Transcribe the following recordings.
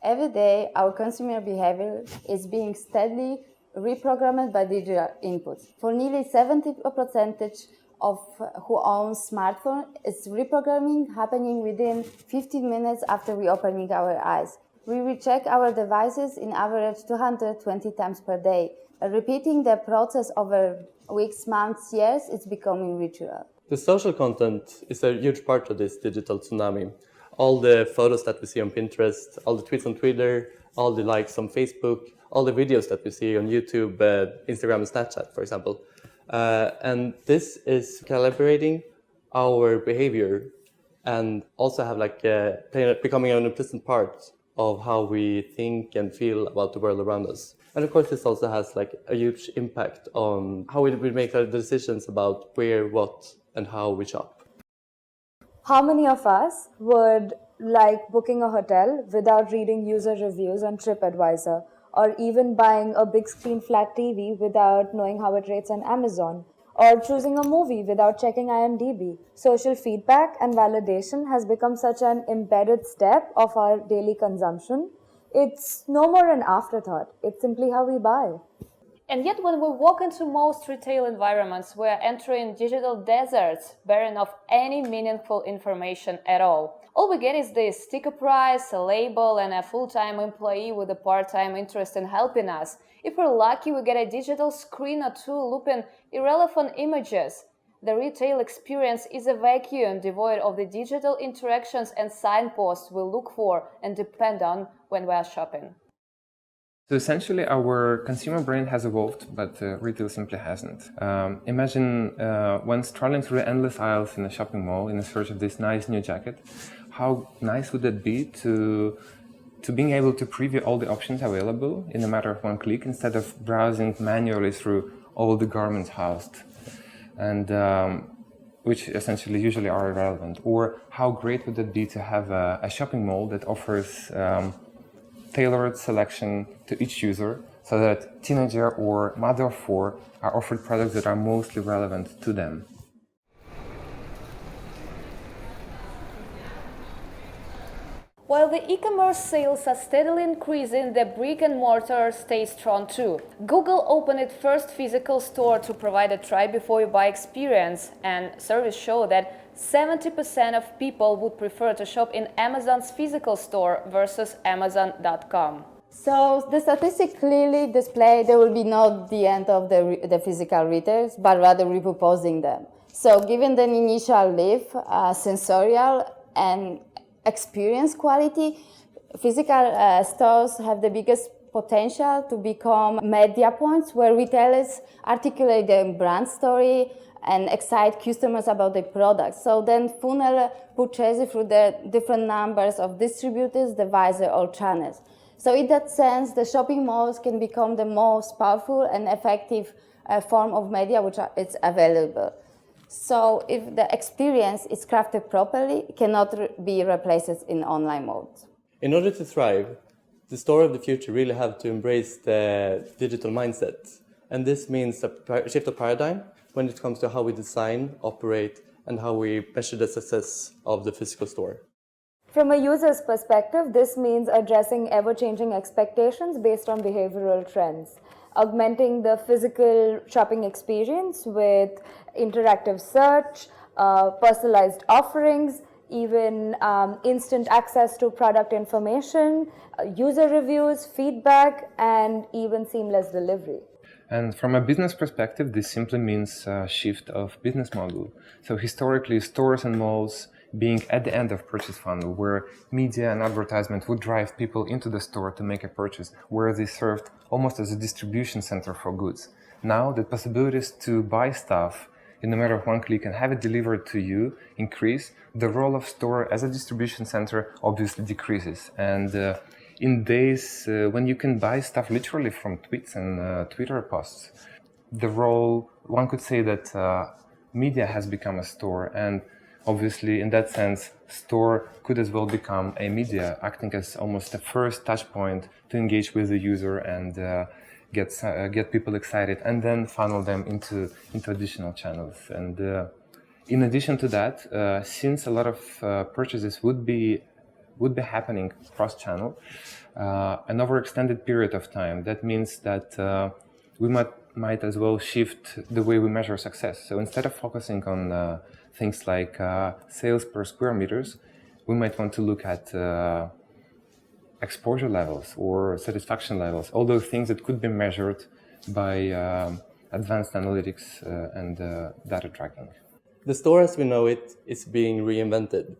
Every day, our consumer behavior is being steadily reprogrammed by digital inputs. For nearly 70% of who own smartphone, it's reprogramming happening within 15 minutes after we opening our eyes. We recheck our devices in average 220 times per day. Repeating the process over weeks, months, years, it's becoming ritual. The social content is a huge part of this digital tsunami. All the photos that we see on Pinterest, all the tweets on Twitter, all the likes on Facebook, all the videos that we see on YouTube, Instagram and Snapchat, for example. And this is calibrating our behavior and also have becoming an implicit part of how we think and feel about the world around us. And of course, this also has a huge impact on how we make our decisions about where, what, and how we shop. How many of us would like booking a hotel without reading user reviews on TripAdvisor, or even buying a big screen flat TV without knowing how it rates on Amazon, or choosing a movie without checking IMDb? Social feedback and validation has become such an embedded step of our daily consumption. It's no more an afterthought. It's simply how we buy. And yet when we walk into most retail environments, we are entering digital deserts, barren of any meaningful information at all. All we get is the sticker price, a label, and a full-time employee with a part-time interest in helping us. If we're lucky, we get a digital screen or two looping irrelevant images. The retail experience is a vacuum devoid of the digital interactions and signposts we look for and depend on when we are shopping. So essentially, our consumer brain has evolved, but retail simply hasn't. Imagine when strolling through the endless aisles in a shopping mall in search of this nice new jacket. How nice would it be to being able to preview all the options available in a matter of one click instead of browsing manually through all the garments housed, and which essentially usually are irrelevant? Or how great would it be to have a shopping mall that offers tailored selection to each user, so that teenager or mother of four are offered products that are mostly relevant to them. While the e-commerce sales are steadily increasing, the brick and mortar stays strong too. Google opened its first physical store to provide a try before you buy experience, and surveys show that 70% of people would prefer to shop in Amazon's physical store versus Amazon.com. So the statistics clearly display there will be not the end of the physical retailers, but rather repurposing them. So given the initial leap, sensorial and experience quality, physical stores have the biggest potential to become media points where retailers articulate their brand story and excite customers about the products. So then funnel purchases through the different numbers of distributors, devices, or channels. So in that sense, the shopping malls can become the most powerful and effective form of media which is available. So if the experience is crafted properly, it cannot be replaced in online mode. In order to thrive, the store of the future really have to embrace the digital mindset. And this means a shift of paradigm when it comes to how we design, operate, and how we measure the success of the physical store. From a user's perspective, this means addressing ever-changing expectations based on behavioral trends, augmenting the physical shopping experience with interactive search, personalized offerings, even instant access to product information, user reviews, feedback, and even seamless delivery. And from a business perspective, this simply means a shift of business model. So historically, stores and malls being at the end of purchase funnel, where media and advertisement would drive people into the store to make a purchase, where they served almost as a distribution center for goods. Now the possibilities to buy stuff in a matter of one click and have it delivered to you increase. The role of store as a distribution center obviously decreases. And in days when you can buy stuff literally from tweets and Twitter posts, the role, one could say that media has become a store, and obviously in that sense, store could as well become a media, acting as almost the first touch point to engage with the user and get people excited, and then funnel them into additional channels. And in addition to that, since a lot of purchases would be would be happening cross-channel and over extended period of time. That means that we might as well shift the way we measure success. So instead of focusing on things like sales per square meters, we might want to look at exposure levels or satisfaction levels, all those things that could be measured by advanced analytics and data tracking. The store as we know it is being reinvented.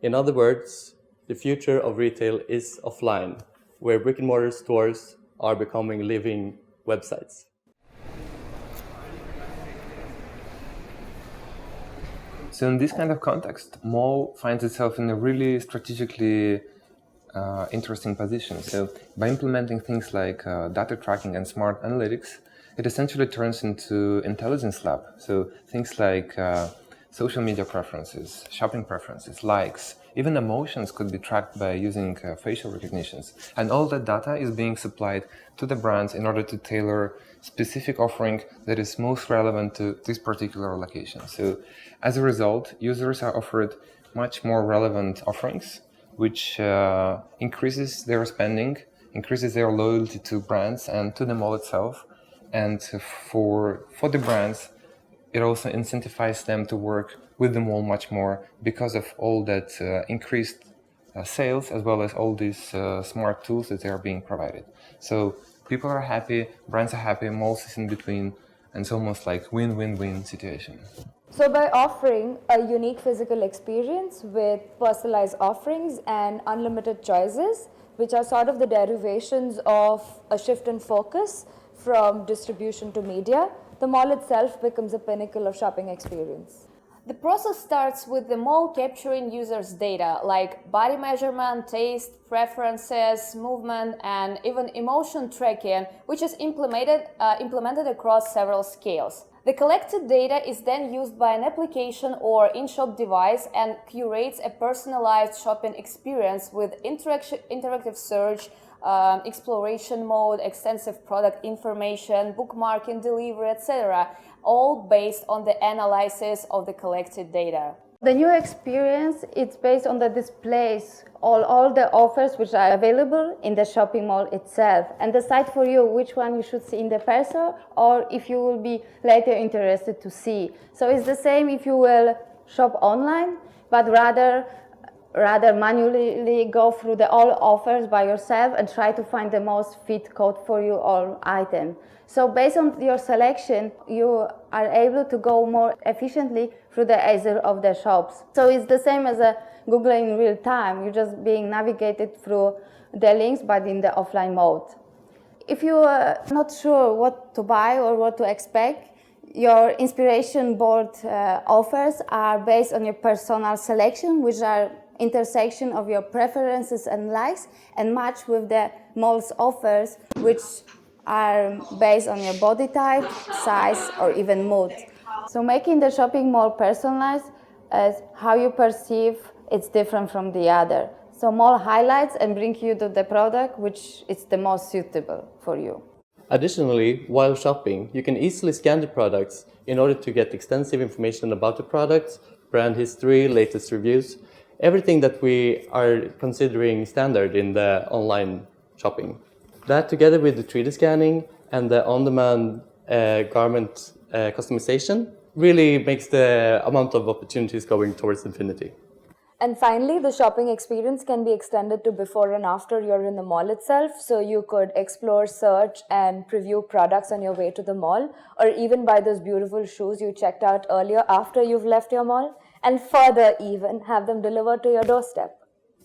In other words, the future of retail is offline, where brick-and-mortar stores are becoming living websites. So in this kind of context, mall finds itself in a really strategically interesting position. So by implementing things like data tracking and smart analytics, it essentially turns into intelligence lab. So things like social media preferences, shopping preferences, likes, even emotions could be tracked by using facial recognitions. And all that data is being supplied to the brands in order to tailor specific offering that is most relevant to this particular location. So as a result, users are offered much more relevant offerings, which increases their spending, increases their loyalty to brands and to the mall itself. And for the brands, it also incentivizes them to work with the mall much more because of all that increased sales, as well as all these smart tools that they are being provided. So people are happy, brands are happy, malls is in between, and it's almost like win-win-win situation. So by offering a unique physical experience with personalized offerings and unlimited choices, which are sort of the derivations of a shift in focus from distribution to media, the mall itself becomes a pinnacle of shopping experience. The process starts with the mall capturing users' data like body measurement, taste, preferences, movement, and even emotion tracking, which is implemented across several scales. The collected data is then used by an application or in-shop device and curates a personalized shopping experience with interactive search, exploration mode, extensive product information, bookmarking, delivery, etc., all based on the analysis of the collected data. The new experience, it's based on the displays, all the offers which are available in the shopping mall itself, and decide for you which one you should see in the person or if you will be later interested to see. So it's the same if you will shop online, but rather manually go through all offers by yourself and try to find the most fit code for you or item. So based on your selection, you are able to go more efficiently through the either of the shops. So it's the same as a Google in real time. You're just being navigated through the links, but in the offline mode. If you are not sure what to buy or what to expect, your inspiration board offers are based on your personal selection, which are intersection of your preferences and likes, and match with the mall's offers, which are based on your body type, size, or even mood. So making the shopping mall personalized as how you perceive it's different from the other. So mall highlights and bring you to the product which is the most suitable for you. Additionally, while shopping, you can easily scan the products in order to get extensive information about the products, brand history, latest reviews, everything that we are considering standard in the online shopping. That together with the 3D scanning and the on-demand garment customization really makes the amount of opportunities going towards infinity. And finally, the shopping experience can be extended to before and after you're in the mall itself. So you could explore, search, and preview products on your way to the mall, or even buy those beautiful shoes you checked out earlier after you've left your mall, and further even have them delivered to your doorstep.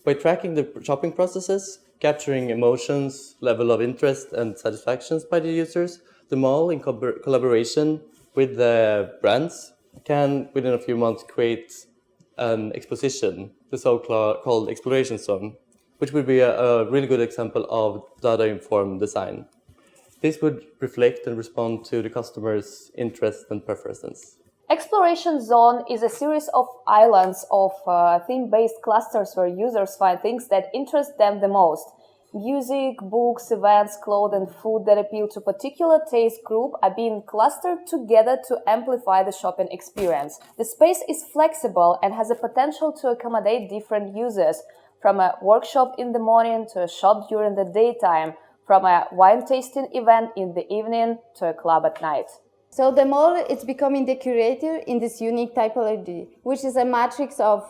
By tracking the shopping processes, capturing emotions, level of interest, and satisfactions by the users, the mall, in collaboration with the brands, can, within a few months, create an exposition, the so-called exploration zone, which would be a really good example of data-informed design. This would reflect and respond to the customer's interests and preferences. Exploration Zone is a series of islands of theme-based clusters where users find things that interest them the most. Music, books, events, clothes, and food that appeal to a particular taste group are being clustered together to amplify the shopping experience. The space is flexible and has the potential to accommodate different users, from a workshop in the morning to a shop during the daytime, from a wine tasting event in the evening to a club at night. So the mall is becoming the curator in this unique typology, which is a matrix of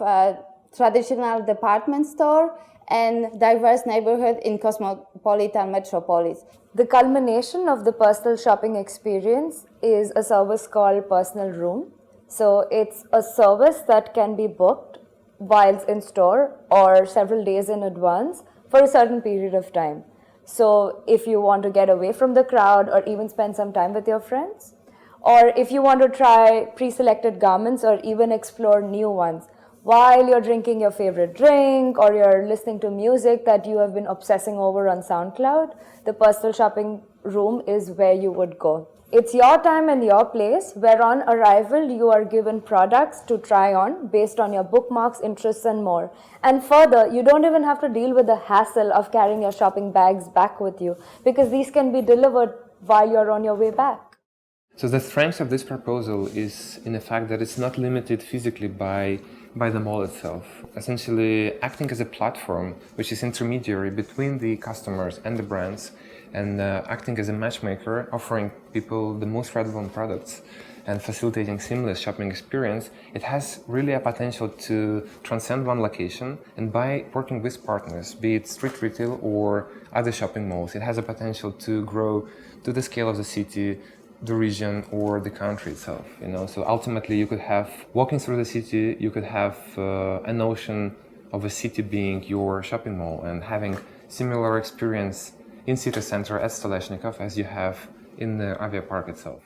traditional department store and diverse neighborhood in cosmopolitan metropolis. The culmination of the personal shopping experience is a service called personal room. So it's a service that can be booked while in store or several days in advance for a certain period of time. So if you want to get away from the crowd or even spend some time with your friends, or if you want to try pre-selected garments or even explore new ones while you're drinking your favorite drink or you're listening to music that you have been obsessing over on SoundCloud, the personal shopping room is where you would go. It's your time and your place where on arrival you are given products to try on based on your bookmarks, interests and more. And further, you don't even have to deal with the hassle of carrying your shopping bags back with you because these can be delivered while you're on your way back. So the strength of this proposal is in the fact that it's not limited physically by the mall itself. Essentially acting as a platform which is intermediary between the customers and the brands, and acting as a matchmaker, offering people the most relevant products and facilitating seamless shopping experience. It has really a potential to transcend one location, and by working with partners, be it street retail or other shopping malls, it has a potential to grow to the scale of the city, the region or the country itself, So ultimately you could have, walking through the city, you could have a notion of a city being your shopping mall and having similar experience in city center at Stoleshnikov as you have in the Avia Park itself.